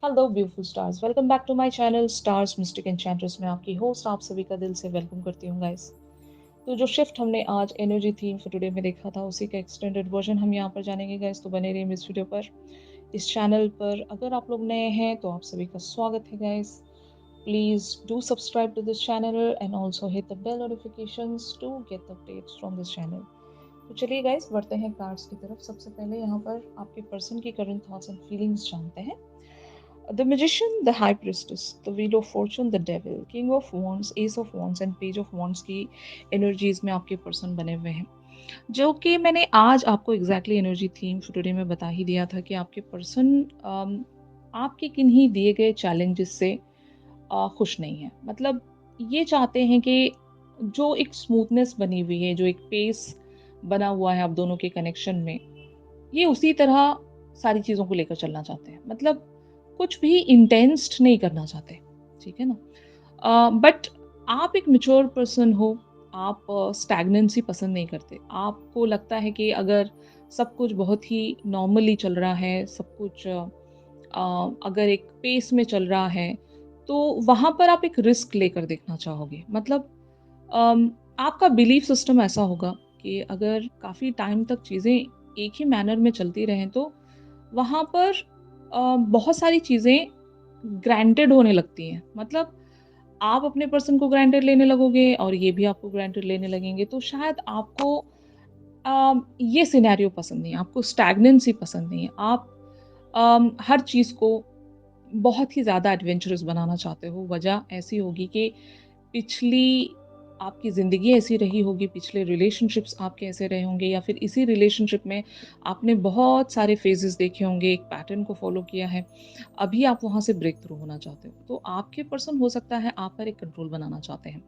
Hello beautiful stars, welcome back to my channel stars mystic enchantress में आपकी host आप सभी का दिल से वेलकम करती हूँ गाइस। तो जो शिफ्ट हमने आज एनर्जी थीम फॉर टुडे में देखा था उसी का एक्सटेंडेड वर्जन हम यहाँ पर जानेंगे गाइस, तो बने रहिए इस वीडियो पर। इस चैनल पर अगर आप लोग नए हैं तो आप सभी का स्वागत है guys. Please do subscribe to this channel and also hit the bell notifications to get the updates from this channel. तो चलिए गाइस, बढ़ते हैं कार्ड्स की तरफ। सबसे पहले यहाँ पर आपके पर्सन की करंट थॉट्स एंड फीलिंग्स जानते हैं। The Magician, the High Priestess, the Wheel of Fortune, the Devil, King of Wands, Ace of Wands and Page of Wands की एनर्जीज में आपके पर्सन बने हुए हैं, जो कि मैंने आज आपको एग्जैक्टली एनर्जी थीम टुडे में बता ही दिया था कि आपके पर्सन आपके किन्हीं दिए गए चैलेंजेस से खुश नहीं है। मतलब ये चाहते हैं कि जो एक स्मूथनेस बनी हुई है, जो एक पेस बना हुआ है आप दोनों के कनेक्शन में, ये उसी तरह सारी चीज़ों को लेकर चलना चाहते हैं। मतलब कुछ भी इंटेंस्ड नहीं करना चाहते, ठीक है ना? बट आप एक मैच्योर पर्सन हो, आप स्टैग्नेंसी पसंद नहीं करते। आपको लगता है कि अगर सब कुछ बहुत ही नॉर्मली चल रहा है, सब कुछ अगर एक पेस में चल रहा है, तो वहाँ पर आप एक रिस्क लेकर देखना चाहोगे। मतलब आपका बिलीफ सिस्टम ऐसा होगा कि अगर काफ़ी टाइम तक चीज़ें एक ही मैनर में चलती रहें, तो वहाँ पर बहुत सारी चीज़ें ग्रांटेड होने लगती हैं। मतलब आप अपने पर्सन को ग्रांटेड लेने लगोगे और ये भी आपको ग्रांटेड लेने लगेंगे, तो शायद आपको ये सिनेरियो पसंद नहीं है, आपको स्टैग्नेंसी पसंद नहीं है। आप हर चीज़ को बहुत ही ज़्यादा एडवेंचरस बनाना चाहते हो। वजह ऐसी होगी कि पिछली आपकी ज़िंदगी ऐसी रही होगी, पिछले रिलेशनशिप्स आपके ऐसे रहे होंगे, या फिर इसी रिलेशनशिप में आपने बहुत सारे फेजेस देखे होंगे, एक पैटर्न को फॉलो किया है। अभी आप वहाँ से ब्रेक थ्रू होना चाहते हो, तो आपके पर्सन हो सकता है आप पर एक कंट्रोल बनाना चाहते हैं।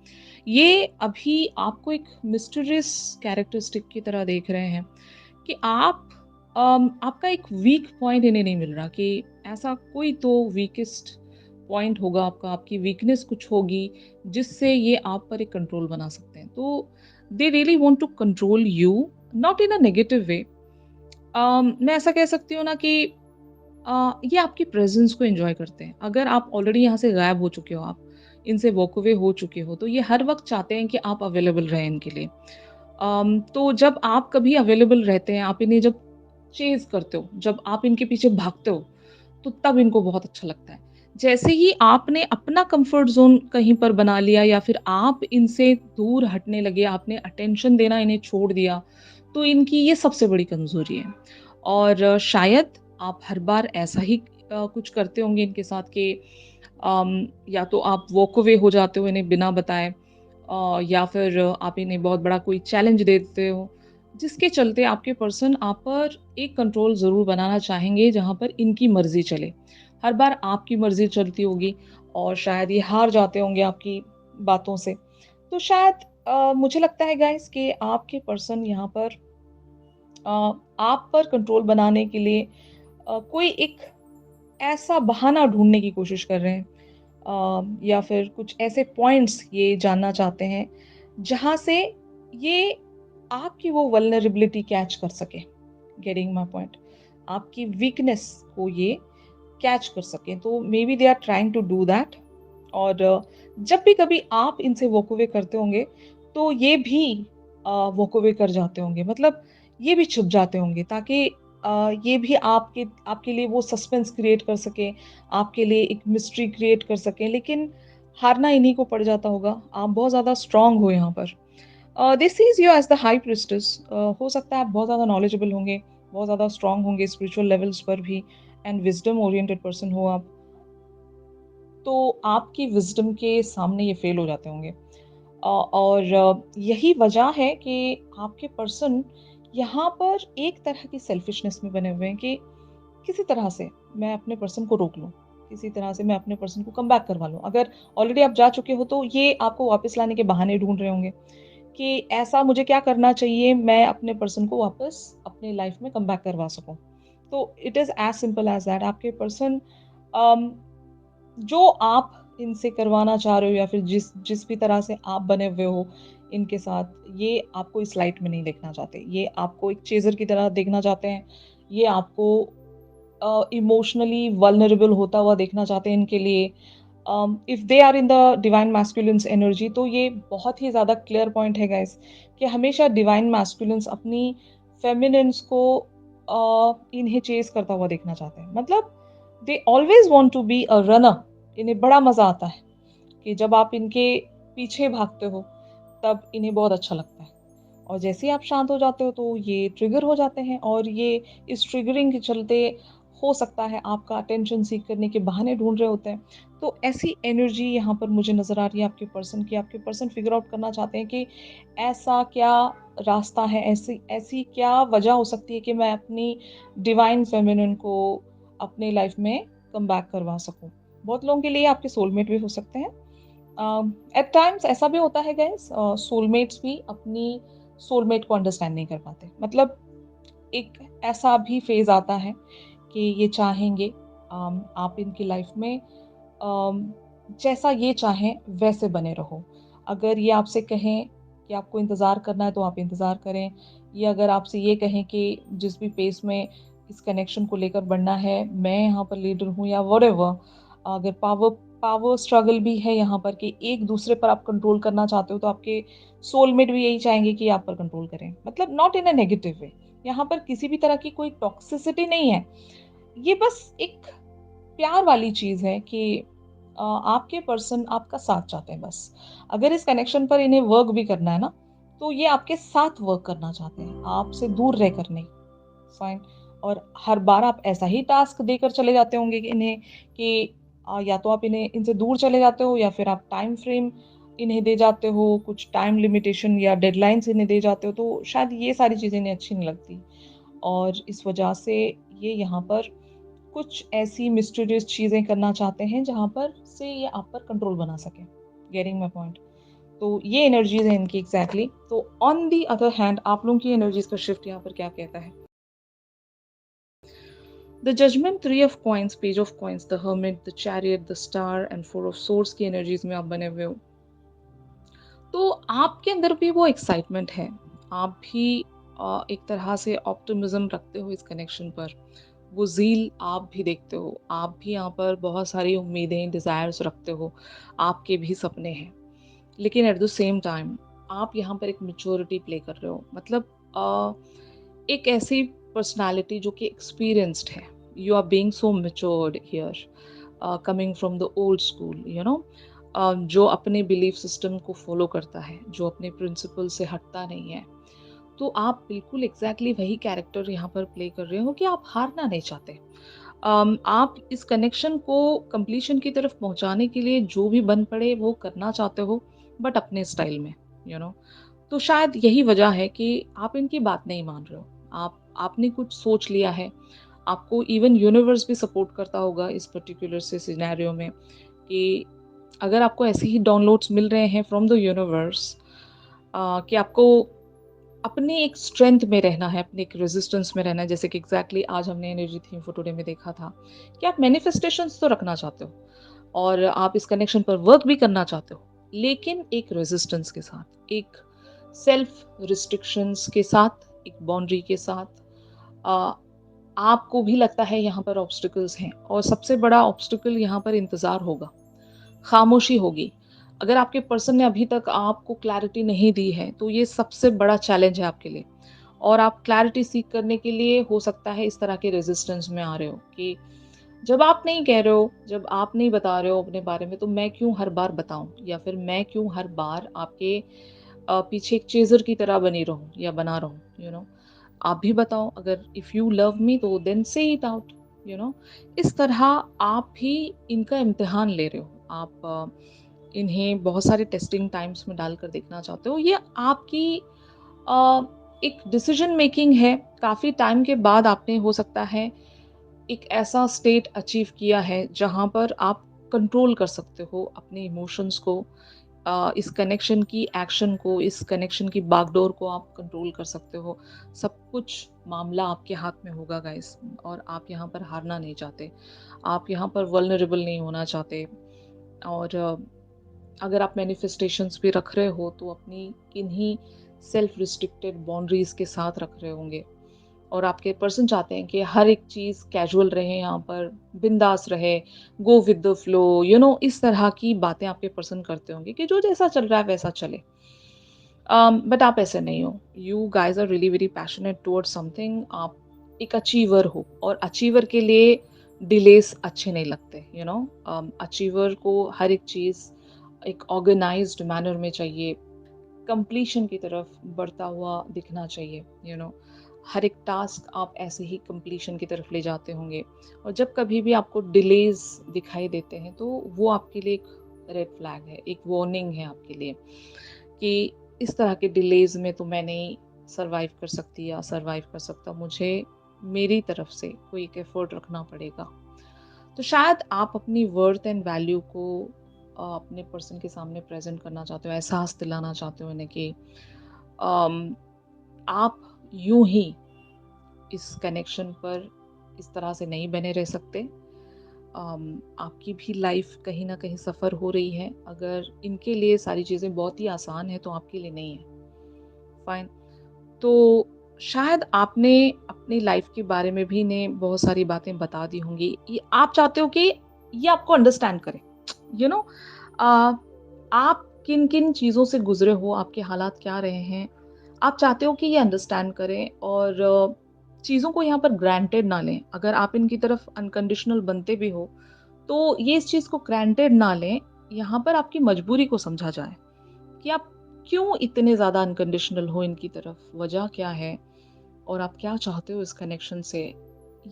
ये अभी आपको एक मिस्टीरियस कैरेक्टरिस्टिक की तरह देख रहे हैं कि आपका एक वीक पॉइंट इन्हें नहीं मिल रहा, कि ऐसा कोई तो वीकेस्ट पॉइंट होगा आपका, आपकी वीकनेस कुछ होगी जिससे ये आप पर एक कंट्रोल बना सकते हैं। तो they really want to control you, not in a negative way. मैं ऐसा कह सकती हूँ ना कि ये आपकी प्रेजेंस को एंजॉय करते हैं। अगर आप ऑलरेडी यहाँ से गायब हो चुके हो, आप इनसे वॉक अवे हो चुके हो, तो ये हर वक्त चाहते हैं कि आप अवेलेबल रहें इनके लिए। तो जब आप कभी अवेलेबल रहते हैं, आप इन्हें जब चेज़ करते हो, जब आप इनके पीछे भागते हो, तो तब इनको बहुत अच्छा लगता है। जैसे ही आपने अपना कम्फर्ट ज़ोन कहीं पर बना लिया या फिर आप इनसे दूर हटने लगे, आपने अटेंशन देना इन्हें छोड़ दिया, तो इनकी ये सबसे बड़ी कमज़ोरी है। और शायद आप हर बार ऐसा ही कुछ करते होंगे इनके साथ कि या तो आप वॉक अवे हो जाते हो इन्हें बिना बताए, या फिर आप इन्हें बहुत बड़ा कोई चैलेंज दे देते हो, जिसके चलते आपके पर्सन आप पर एक कंट्रोल ज़रूर बनाना चाहेंगे जहाँ पर इनकी मर्ज़ी चले। हर बार आपकी मर्ज़ी चलती होगी और शायद ये हार जाते होंगे आपकी बातों से। तो शायद मुझे लगता है गाइस कि आपके पर्सन यहाँ पर अ, आप पर कंट्रोल बनाने के लिए कोई एक ऐसा बहाना ढूँढने की कोशिश कर रहे हैं, या फिर कुछ ऐसे पॉइंट्स ये जानना चाहते हैं, जहाँ से ये आपकी वो वल्नरेबिलिटी कैच कर सकें। Getting my point? आपकी वीकनेस को ये कैच कर सकें। तो maybe they are trying to do that. और जब भी कभी आप इनसे वॉक अवे करते होंगे, तो ये भी वॉक अवे कर जाते होंगे। मतलब ये भी छुप जाते होंगे ताकि ये भी आपके आपके लिए वो सस्पेंस क्रिएट कर सकें, आपके लिए एक मिस्ट्री क्रिएट कर सकें, लेकिन हारना इन्हीं को पड़ जाता होगा। आप बहुत ज़्यादा स्ट्रॉन्ग हो यहाँ पर। They sees you as the high priestess. हो सकता है आप बहुत ज़्यादा नॉलेजेबल होंगे, बहुत ज़्यादा स्ट्रॉन्ग होंगे स्पिरिचुअल लेवल्स पर भी, एंड विज़डम ओरिएंटेड पर्सन हो आप। तो आपकी विज़डम के सामने ये फ़ेल हो जाते होंगे। और यही वजह है कि आपके पर्सन यहाँ पर एक तरह की सेल्फिशनेस में बने हुए हैं कि किसी तरह से मैं अपने पर्सन को रोक लूँ, किसी तरह से मैं अपने पर्सन को कम बैक करवा लूँ। अगर ऑलरेडी आप जा चुके हो, तो ये आपको वापस लाने के बहाने ढूँढ रहे होंगे कि ऐसा मुझे क्या करना चाहिए, मैं अपने पर्सन को वापस अपनी लाइफ़ में कम बैक करवा सकूँ। तो it is as simple as that. आपके पर्सन अम जो आप इनसे करवाना चाह रहे हो, या फिर जिस जिस भी तरह से आप बने हुए हो इनके साथ, ये आपको इस लाइट में नहीं देखना चाहते। ये आपको एक चेज़र की तरह देखना चाहते हैं। ये आपको इमोशनली वल्नरेबल होता हुआ देखना चाहते हैं इनके लिए। If they are in the divine masculines energy, तो ये बहुत ही ज़्यादा क्लियर पॉइंट है गाइस कि हमेशा डिवाइन मैस्कुलिन्स अपनी फेमिनिन्स को इन्हें चेस करता हुआ देखना चाहते हैं। मतलब they always want to be a runner. इन्हें बड़ा मजा आता है कि जब आप इनके पीछे भागते हो तब इन्हें बहुत अच्छा लगता है, और जैसे ही आप शांत हो जाते हो तो ये ट्रिगर हो जाते हैं, और ये इस ट्रिगरिंग के चलते हो सकता है आपका अटेंशन सीख करने के बहाने ढूंढ रहे होते हैं। तो ऐसी एनर्जी यहाँ पर मुझे नज़र आ रही है आपके पर्सन की। आपके पर्सन फिगर आउट करना चाहते हैं कि ऐसा क्या रास्ता है, ऐसी ऐसी क्या वजह हो सकती है कि मैं अपनी डिवाइन फेमिनिन को अपने लाइफ में कम बैक करवा सकूं। बहुत लोगों के लिए आपके सोलमेट भी हो सकते हैं। एट टाइम्स ऐसा भी होता है गाइस, सोलमेट्स भी अपनी सोलमेट को अंडरस्टैंड नहीं कर पाते। मतलब एक ऐसा भी फेज आता है कि ये चाहेंगे आप इनकी लाइफ में जैसा ये चाहें वैसे बने रहो। अगर ये आपसे कहें कि आपको इंतज़ार करना है तो आप इंतज़ार करें, या अगर आपसे ये कहें कि जिस भी पेस में इस कनेक्शन को लेकर बढ़ना है, मैं यहाँ पर लीडर हूँ या व्हाटएवर। अगर पावर पावर स्ट्रगल भी है यहाँ पर कि एक दूसरे पर आप कंट्रोल करना चाहते हो, तो आपके सोलमेट भी यही चाहेंगे कि आप पर कंट्रोल करें। मतलब नॉट इन अ नेगेटिव वे। यहाँ पर किसी भी तरह की कोई टॉक्सिसिटी नहीं है। ये बस एक प्यार वाली चीज़ है कि आपके पर्सन आपका साथ चाहते हैं बस। अगर इस कनेक्शन पर इन्हें वर्क भी करना है ना, तो ये आपके साथ वर्क करना चाहते हैं, आपसे दूर रहकर नहीं। फाइन। और हर बार आप ऐसा ही टास्क देकर चले जाते होंगे कि इन्हें कि या तो आप इन्हें इनसे दूर चले जाते हो, या फिर आप टाइम फ्रेम इन्हें दे जाते हो, कुछ टाइम लिमिटेशन या डेडलाइन्स इन्हें दे जाते हो, तो शायद ये सारी चीज़ें इन्हें अच्छी नहीं लगती। और इस वजह से ये यहाँ पर कुछ ऐसी मिस्टीरियस चीज़ें करना चाहते हैं जहाँ पर से ये आप पर कंट्रोल बना सकें। Getting my point? तो ये एनर्जीज़ हैं इनकी एग्ज़ैक्टली। तो ऑन द अदर हैंड आप लोगों की एनर्जीज़ का शिफ्ट यहाँ पर क्या कहता है? The judgment, 3 of coins, page of coins, the hermit, the chariot, the star and 4 of swords की एनर्जीज़ में आप बने हुए हो। तो आपके अंदर भी वो एक्साइटमेंट है। आप भी एक तरह से ऑप्टिमिज़्म रखते हो इस कनेक्शन पर। वो ज़ील आप भी देखते हो। आप भी यहाँ पर बहुत सारी उम्मीदें, डिज़ायर्स रखते हो। आपके भी सपने हैं। लेकिन एट द सेम टाइम आप यहाँ पर एक मैच्योरिटी प्ले कर रहे हो। मतलब एक ऐसी पर्सनैलिटी जो कि एक्सपीरियंस्ड है। You are being so matured here, coming from the old school, you know. जो अपने बिलीफ सिस्टम को फॉलो करता है, जो अपने प्रिंसिपल से हटता नहीं है। तो आप बिल्कुल एग्जैक्टली वही कैरेक्टर यहाँ पर प्ले कर रहे हो कि आप हारना नहीं चाहते। आप इस कनेक्शन को कंप्लीशन की तरफ पहुँचाने के लिए जो भी बन पड़े वो करना चाहते हो, बट अपने स्टाइल में, यू नो। तो शायद यही वजह है कि आप इनकी बात नहीं मान रहे हो। आपने कुछ सोच लिया है। आपको इवन यूनिवर्स भी सपोर्ट करता होगा इस पर्टिकुलर से सिनेरियो में, कि अगर आपको ऐसे ही डाउनलोड्स मिल रहे हैं फ्रॉम द यूनिवर्स कि आपको अपनी एक स्ट्रेंथ में रहना है, अपनी एक रेजिस्टेंस में रहना है। जैसे कि एग्जैक्टली आज हमने एनर्जी थीम फॉर टुडे में देखा था कि आप मैनिफेस्टेशंस तो रखना चाहते हो, और आप इस कनेक्शन पर वर्क भी करना चाहते हो, लेकिन एक रेजिस्टेंस के साथ, एक सेल्फ रिस्ट्रिक्शंस के साथ, एक बाउंड्री के साथ। अ, आपको भी लगता है यहाँ पर ऑब्स्टिकल्स हैं, और सबसे बड़ा ऑब्स्टिकल यहाँ पर इंतज़ार होगा, खामोशी होगी। अगर आपके पर्सन ने अभी तक आपको क्लैरिटी नहीं दी है, तो ये सबसे बड़ा चैलेंज है आपके लिए। और आप क्लैरिटी सीक करने के लिए हो सकता है इस तरह के रेजिस्टेंस में आ रहे हो कि जब आप नहीं कह रहे हो, जब आप नहीं बता रहे हो अपने बारे में, तो मैं क्यों हर बार बताऊँ, या फिर मैं क्यों हर बार आपके पीछे एक चेज़र की तरह बनी रहूँ या बना रहूँ, यू नो। आप भी बताओ, अगर इफ यू लव मी तो देन से इट आउट, यू नो। इस तरह आप भी इनका इम्तिहान ले रहे हो। आप इन्हें बहुत सारे टेस्टिंग टाइम्स में डालकर देखना चाहते हो। ये आपकी अ, एक डिसीजन मेकिंग है। काफ़ी टाइम के बाद आपने हो सकता है एक ऐसा स्टेट अचीव किया है जहाँ पर आप कंट्रोल कर सकते हो अपने इमोशंस को, इस कनेक्शन की एक्शन को, इस कनेक्शन की बागडोर को आप कंट्रोल कर सकते हो। सब कुछ मामला आपके हाथ में होगा गाइस, और आप यहाँ पर हारना नहीं चाहते। आप यहाँ पर वल्नरेबल नहीं होना चाहते। और अगर आप मैनिफेस्टेशंस भी रख रहे हो तो अपनी किन्हीं सेल्फ रिस्ट्रिक्टेड बाउंड्रीज के साथ रख रहे होंगे। और आपके पर्सन चाहते हैं कि हर एक चीज़ कैजुअल रहे यहाँ पर, बिंदास रहे, गो विद द फ्लो, इस तरह की बातें आपके पर्सन करते होंगे कि जो जैसा चल रहा है वैसा चले। बट आप ऐसे नहीं हो। You guys are really very passionate towards something. आप एक अचीवर हो और अचीवर के लिए डिलेस अच्छे नहीं लगते, अचीवर को हर एक चीज़ एक ऑर्गेनाइज्ड मैनर में चाहिए, कंप्लीशन की तरफ बढ़ता हुआ दिखना चाहिए, हर एक टास्क आप ऐसे ही कंप्लीशन की तरफ ले जाते होंगे। और जब कभी भी आपको डिलेज दिखाई देते हैं तो वो आपके लिए एक रेड फ्लैग है, एक वार्निंग है आपके लिए कि इस तरह के डिलेज में तो मैं नहीं सरवाइव कर सकती या सरवाइव कर सकता, मुझे मेरी तरफ से कोई एक एफर्ट रखना पड़ेगा। तो शायद आप अपनी वर्थ एंड वैल्यू को अपने पर्सन के सामने प्रेजेंट करना चाहते हो, एहसास दिलाना चाहते हो उन्हें कि अम, आप यूं ही इस कनेक्शन पर इस तरह से नहीं बने रह सकते। आपकी भी लाइफ कहीं ना कहीं सफ़र हो रही है। अगर इनके लिए सारी चीज़ें बहुत ही आसान है तो आपके लिए नहीं है। फाइन। तो शायद आपने अपनी लाइफ के बारे में भी इन्हें बहुत सारी बातें बता दी होंगी। ये आप चाहते हो कि ये आपको अंडरस्टैंड करें। यू नो आप किन-किन चीज़ों से गुज़रे हो, आपके हालात क्या रहे हैं, आप चाहते हो कि ये अंडरस्टैंड करें और चीज़ों को यहाँ पर ग्रांटेड ना लें। अगर आप इनकी तरफ अनकंडीशनल बनते भी हो, तो ये इस चीज़ को ग्रांटेड ना लें, यहाँ पर आपकी मजबूरी को समझा जाए कि आप क्यों इतने ज़्यादा अनकंडीशनल हो इनकी तरफ, वजह क्या है और आप क्या चाहते हो इस कनेक्शन से,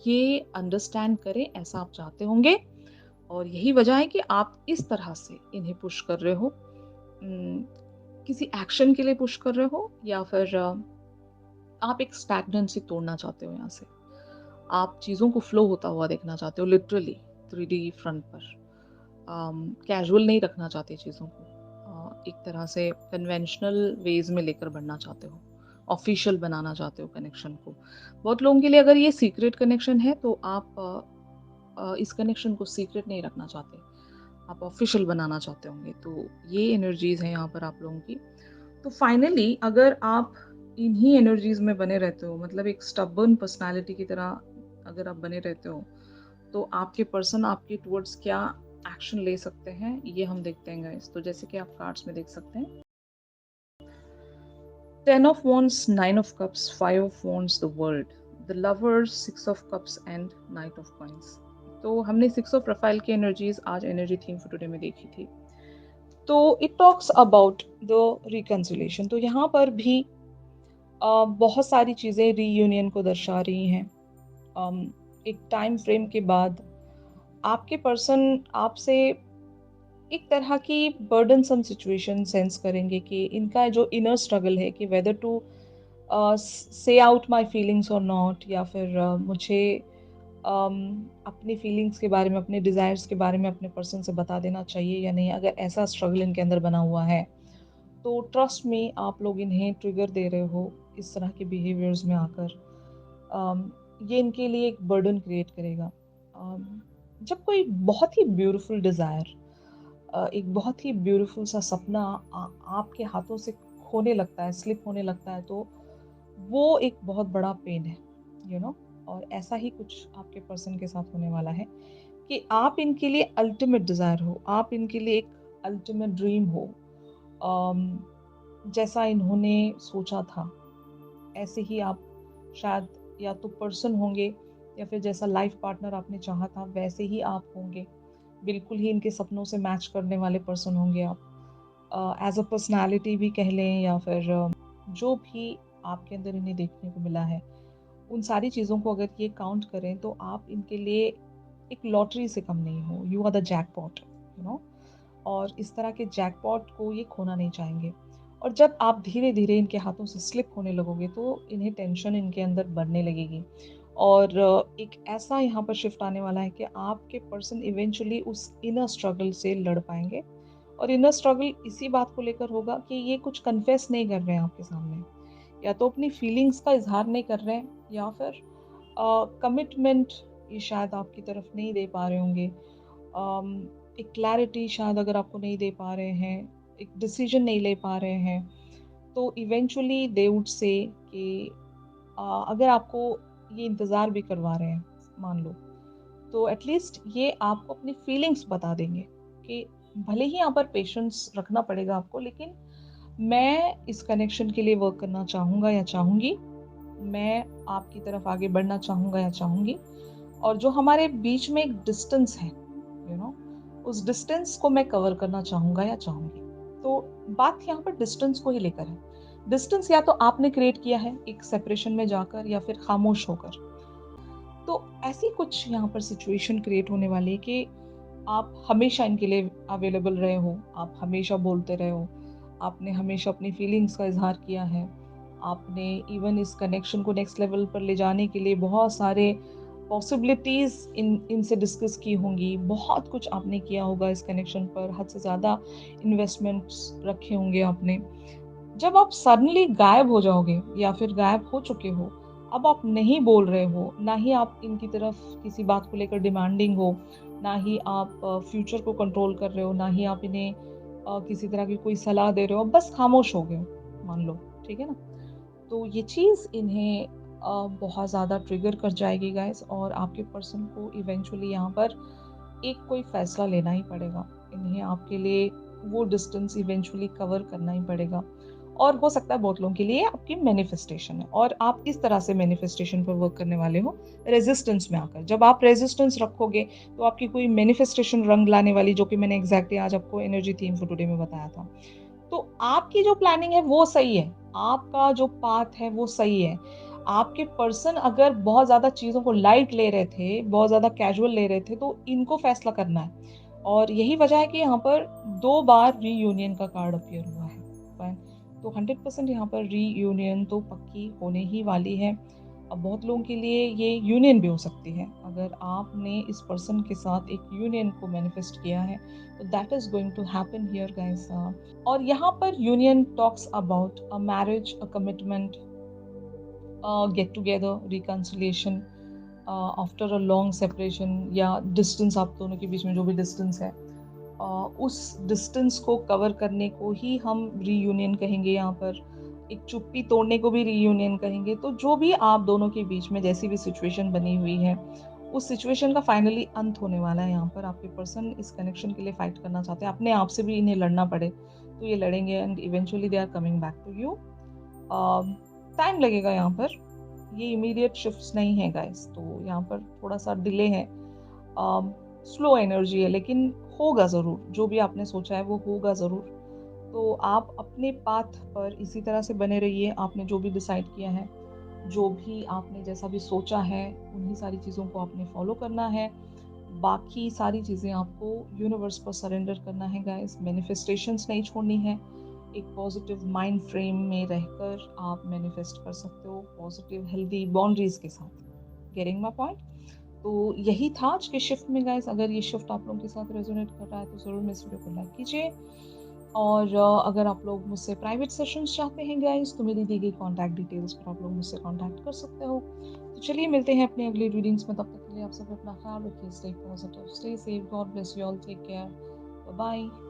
ये अंडरस्टैंड करें, ऐसा आप चाहते होंगे। और यही वजह है कि आप इस तरह से इन्हें पुश कर रहे हो। किसी एक्शन के लिए पुश कर रहे हो या फिर आप एक स्टैग्नेंसी तोड़ना चाहते हो यहाँ से। आप चीज़ों को फ्लो होता हुआ देखना चाहते हो लिटरली 3D फ्रंट पर। कैजुअल नहीं रखना चाहते चीज़ों को। एक तरह से कन्वेंशनल वेज़ में लेकर बढ़ना चाहते हो। ऑफ़िशियल बनाना चाहते हो कनेक्शन को। बहुत लोगों के लिए अगर ये सीक्रेट कनेक्शन है तो आप इस कनेक्शन को सीक्रेट नहीं रखना चाहते। आप ऑफ़िशियल बनाना चाहते होंगे। तो ये एनर्जीज़ हैं यहाँ पर आप लोगों की। तो फाइनली अगर आप इन्हीं एनर्जीज़ में बने रहते हो, मतलब एक स्टबर्न पर्सनैलिटी की तरह अगर आप बने रहते हो, तो आपके पर्सन आपके टुवर्ड्स क्या एक्शन ले सकते हैं, ये हम देखते हैं गाइस। तो जैसे कि आप कार्ड्स में देख सकते हैं, 10 of wands, 9 of cups, 5 of wands, the world, the lovers, 6 of cups and knight of coins। तो हमने 6 ऑफ प्रोफाइल की एनर्जीज आज एनर्जी थीम फॉर टुडे में देखी थी। तो it talks about the reconciliation. तो यहाँ पर भी बहुत सारी चीज़ें रीयूनियन को दर्शा रही हैं। एक टाइम फ्रेम के बाद आपके पर्सन आपसे एक तरह की बर्डनसम सिचुएशन सेंस करेंगे कि इनका जो इनर स्ट्रगल है कि वेदर टू से आउट माय फीलिंग्स और नॉट, या फिर मुझे अपनी फीलिंग्स के बारे में, अपने डिज़ायर्स के बारे में अपने पर्सन से बता देना चाहिए या नहीं। अगर ऐसा स्ट्रगल इनके अंदर बना हुआ है तो ट्रस्ट में आप लोग इन्हें ट्रिगर दे रहे हो इस तरह के बिहेवियर्स में आकर। ये इनके लिए एक बर्डन क्रिएट करेगा। जब कोई बहुत ही ब्यूटीफुल डिज़ायर, एक बहुत ही ब्यूटीफुल सा सपना आपके हाथों से खोने लगता है, स्लिप होने लगता है, तो वो एक बहुत बड़ा पेन है, और ऐसा ही कुछ आपके पर्सन के साथ होने वाला है कि आप इनके लिए अल्टीमेट डिज़ायर हो, आप इनके लिए एक अल्टीमेट ड्रीम हो। अम, जैसा इन्होंने सोचा था ऐसे ही आप शायद या तो पर्सन होंगे या फिर जैसा लाइफ पार्टनर आपने चाहा था वैसे ही आप होंगे। बिल्कुल ही इनके सपनों से मैच करने वाले पर्सन होंगे आप। एज़ अ पर्सनैलिटी भी कह लें या फिर जो भी आपके अंदर इन्हें देखने को मिला है, उन सारी चीज़ों को अगर ये काउंट करें तो आप इनके लिए एक लॉटरी से कम नहीं हो। You are the jackpot, you know और इस तरह के जैकपॉट को ये खोना नहीं चाहेंगे। और जब आप धीरे-धीरे इनके हाथों से स्लिप होने लगोगे तो इन्हें टेंशन इनके अंदर बढ़ने लगेगी। और एक ऐसा यहाँ पर शिफ्ट आने वाला है कि आपके पर्सन इवेंचुअली उस इनर स्ट्रगल से लड़ पाएँगे। और इनर स्ट्रगल इसी बात को लेकर होगा कि ये कुछ कन्फेस नहीं कर रहे हैं आपके सामने, या तो अपनी फीलिंग्स का इज़हार नहीं कर रहे हैं, या फिर कमिटमेंट ये शायद आपकी तरफ नहीं दे पा रहे होंगे। एक क्लैरिटी शायद अगर आपको नहीं दे पा रहे हैं, एक डिसीजन नहीं ले पा रहे हैं, तो इवेंचुअली दे वुड से कि अगर आपको ये इंतज़ार भी करवा रहे हैं, मान लो, तो एटलीस्ट ये आपको अपनी फीलिंग्स बता देंगे कि भले ही यहाँ पर पेशेंस रखना पड़ेगा आपको, लेकिन मैं इस कनेक्शन के लिए वर्क करना चाहूँगा या चाहूँगी, मैं आपकी तरफ आगे बढ़ना चाहूँगा या चाहूँगी, और जो हमारे बीच में एक डिस्टेंस है, उस डिस्टेंस को मैं कवर करना चाहूँगा या चाहूँगी। तो बात यहाँ पर डिस्टेंस को ही लेकर है। डिस्टेंस या तो आपने क्रिएट किया है एक सेपरेशन में जाकर या फिर खामोश होकर। तो ऐसी कुछ यहाँ पर सिचुएशन क्रिएट होने वाली है कि आप हमेशा इनके लिए अवेलेबल रहे हो, आप हमेशा बोलते रहे हो, आपने हमेशा अपनी फीलिंग्स का इज़हार किया है, आपने इवन इस कनेक्शन को नेक्स्ट लेवल पर ले जाने के लिए बहुत सारे पॉसिबिलिटीज़ इनसे डिस्कस की होंगी, बहुत कुछ आपने किया होगा इस कनेक्शन पर, हद से ज़्यादा इन्वेस्टमेंट्स रखे होंगे आपने। जब आप सडनली गायब हो जाओगे या फिर गायब हो चुके हो, अब आप नहीं बोल रहे हो, ना ही आप इनकी तरफ किसी बात को लेकर डिमांडिंग हो, ना ही आप फ्यूचर को कंट्रोल कर रहे हो, ना ही आप इन्हें किसी तरह की कोई सलाह दे रहे हो, बस खामोश हो गए हो, मान लो, ठीक है ना? तो ये चीज़ इन्हें बहुत ज़्यादा ट्रिगर कर जाएगी गाइस, और आपके पर्सन को इवेंचुअली यहाँ पर एक कोई फ़ैसला लेना ही पड़ेगा। इन्हें आपके लिए वो डिस्टेंस इवेंचुअली कवर करना ही पड़ेगा, और हो सकता है बहुत लोगों के लिए आपकी मैनिफेस्टेशन है, और आप इस तरह से मैनिफेस्टेशन पर वर्क करने वाले हो, रेज़िस्टेंस में आकर। जब आप रेज़िस्टेंस रखोगे, तो आपकी कोई मैनिफेस्टेशन रंग लाने वाली, जो कि मैंने एग्ज़ैक्टली आज आपको एनर्जी थीम फॉर टुडे में बताया था। तो आपकी जो प्लानिंग है वो सही है, आपका जो पाथ है वो सही है। आपके पर्सन अगर बहुत ज़्यादा चीज़ों को लाइट ले रहे थे, बहुत ज़्यादा कैजुअल ले रहे थे, तो इनको फ़ैसला करना है, और यही वजह है कि यहाँ पर 2 बार रीयूनियन का कार्ड अपीयर हुआ है। फाइन, तो 100% यहाँ पर रीयूनियन तो पक्की होने ही वाली है। अब बहुत लोगों के लिए ये यूनियन भी हो सकती है। अगर आपने इस पर्सन के साथ एक यूनियन को मैनिफेस्ट किया है, तो that is going to happen here guys. और यहाँ पर union talks about a marriage, a commitment, get together, reconciliation after a long separation, या डिस्टेंस, आप दोनों के बीच में जो भी डिस्टेंस है, उस डिस्टेंस को कवर करने को ही हम रीयूनियन कहेंगे यहाँ पर। एक चुप्पी तोड़ने को भी रीयूनियन कहेंगे। तो जो भी आप दोनों के बीच में जैसी भी सिचुएशन बनी हुई है, उस सिचुएशन का फाइनली अंत होने वाला है। यहाँ पर आपके पर्सन इस कनेक्शन के लिए फाइट करना चाहते हैं, अपने आप से भी इन्हें लड़ना पड़े तो ये लड़ेंगे, and eventually they are coming back to you. Time लगेगा यहाँ पर, ये इमीडिएट शिफ्ट्स नहीं है गाइस, तो यहाँ पर थोड़ा सा डिले है, स्लो एनर्जी है, लेकिन होगा ज़रूर, जो भी आपने सोचा है वो होगा ज़रूर। तो आप अपने पाथ पर इसी तरह से बने रहिए, आपने जो भी डिसाइड किया है, जो भी आपने जैसा भी सोचा है, उन्हीं सारी चीज़ों को आपने फॉलो करना है। बाकी सारी चीज़ें आपको यूनिवर्स पर सरेंडर करना है गाइस, मैनिफेस्टेशंस नहीं छोड़नी है। एक पॉजिटिव माइंड फ्रेम में रहकर आप मैनिफेस्ट कर सकते हो, पॉजिटिव हेल्दी बाउंड्रीज के साथ। Getting my point? तो यही था आज के शिफ्ट में गाइस। अगर ये शिफ्ट आप लोगों के साथ रेजोनेट कर रहा है, तो ज़रूर मेरे वीडियो को लाइक कीजिए, और अगर आप लोग मुझसे प्राइवेट सेशंस चाहते हैं गाइस, तो मेरी दी गई कॉन्टैक्ट डिटेल्स पर आप लोग मुझसे कॉन्टैक्ट कर सकते हो। तो चलिए मिलते हैं अपनी अगली रीडिंग्स में, तब तक के लिए आप सब अपना ख्याल रखिए, stay positive, stay safe, God bless you all, take care, bye bye.